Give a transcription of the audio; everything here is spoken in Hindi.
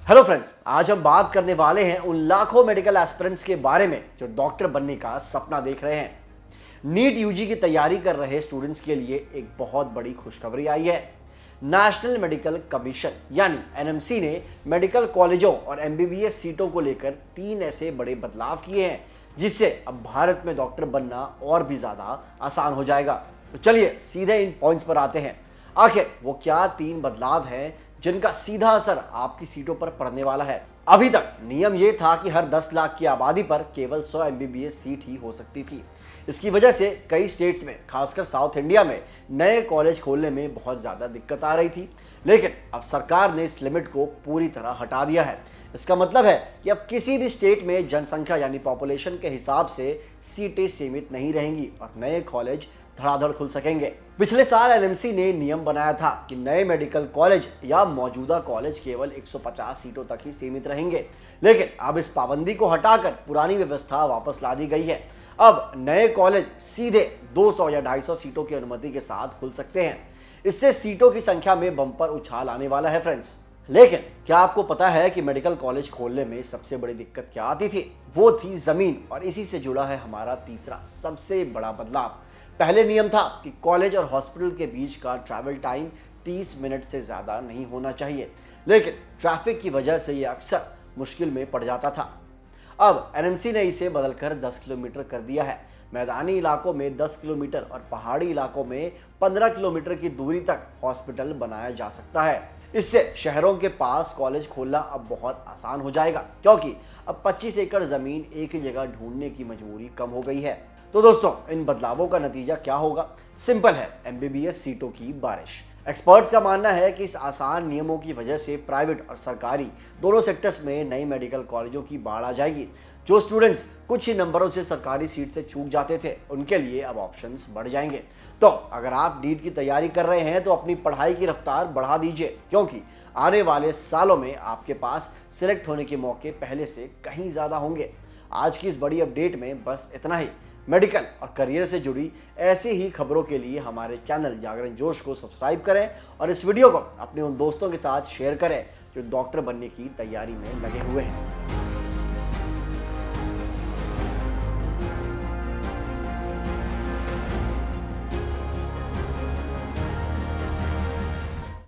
हेलो फ्रेंड्स, आज हम बात करने वाले हैं उन लाखों मेडिकल एस्पिरेंट्स के बारे में जो डॉक्टर बनने का सपना देख रहे हैं। नीट यूजी की तैयारी कर रहे स्टूडेंट्स के लिए एक बहुत बड़ी खुशखबरी आई है। नेशनल मेडिकल कमीशन यानी एनएमसी ने मेडिकल कॉलेजों और एमबीबीएस सीटों को लेकर 3 ऐसे बड़े बदलाव किए हैं जिससे अब भारत में डॉक्टर बनना और भी ज्यादा आसान हो जाएगा। तो चलिए सीधे इन पॉइंट्स पर आते हैं। आखिर वो क्या 3 बदलाव हैं जिनका सीधा असर आपकी सीटों पर पड़ने वाला है। अभी तक नियम यह था कि हर 10 लाख की आबादी पर केवल 100 एमबीबीएस सीट ही हो सकती थी। इसकी वजह से कई स्टेट्स में, खासकर साउथ इंडिया में, नए कॉलेज खोलने में बहुत ज्यादा दिक्कत आ रही थी। लेकिन अब सरकार ने इस लिमिट को पूरी तरह हटा दिया है। इसका मतलब है कि अब किसी भी स्टेट में जनसंख्या यानी पॉपुलेशन के हिसाब से सीटें सीमित नहीं रहेंगी और नए कॉलेज धड़ाधड़ खुल सकेंगे। पिछले साल एनएमसी ने नियम बनाया था कि नए मेडिकल कॉलेज या मौजूदा कॉलेज केवल 150 सीटों तक ही सीमित रहेंगे, लेकिन अब इस पाबंदी को हटाकर पुरानी व्यवस्था वापस ला दी गई है। अब नए कॉलेज सीधे 200 या 250 सीटों की अनुमति के साथ खुल सकते हैं। इससे सीटों की संख्या में बम्पर उछाल आने वाला है फ्रेंड्स। लेकिन क्या आपको पता है कि मेडिकल कॉलेज खोलने में सबसे बड़ी दिक्कत क्या आती थी? वो थी जमीन, और इसी से जुड़ा है हमारा तीसरा सबसे बड़ा बदलाव। पहले नियम था कि कॉलेज और हॉस्पिटल के बीच का ट्रैवल टाइम 30 मिनट से ज्यादा नहीं होना चाहिए, लेकिन ट्रैफिक की वजह से यह अक्सर मुश्किल में पड़ जाता था। अब एनएमसी ने इसे बदलकर 10 किलोमीटर कर दिया है। मैदानी इलाकों में 10 किलोमीटर और पहाड़ी इलाकों में 15 किलोमीटर की दूरी तक हॉस्पिटल बनाया जा सकता है। इससे शहरों के पास कॉलेज खोलना अब बहुत आसान हो जाएगा, क्योंकि अब 25 एकड़ जमीन एक ही जगह ढूंढने की मजबूरी कम हो गई है। तो दोस्तों, इन बदलावों का नतीजा क्या होगा? सिंपल है, एमबीबीएस सीटों की बारिश। एक्सपर्ट्स का मानना है कि इस आसान नियमों की वजह से प्राइवेट और सरकारी दोनों सेक्टर्स में नई मेडिकल कॉलेजों की बाढ़ आ जाएगी। जो स्टूडेंट्स कुछ ही नंबरों से सरकारी सीट से चूक जाते थे, उनके लिए अब ऑप्शंस बढ़ जाएंगे। तो अगर आप नीट की तैयारी कर रहे हैं तो अपनी पढ़ाई की रफ्तार बढ़ा दीजिए, क्योंकि आने वाले सालों में आपके पास सिलेक्ट होने के मौके पहले से कहीं ज्यादा होंगे। आज की इस बड़ी अपडेट में बस इतना ही। मेडिकल और करियर से जुड़ी ऐसी ही खबरों के लिए हमारे चैनल जागरण जोश को सब्सक्राइब करें और इस वीडियो को अपने उन दोस्तों के साथ शेयर करें जो डॉक्टर बनने की तैयारी में लगे हुए हैं।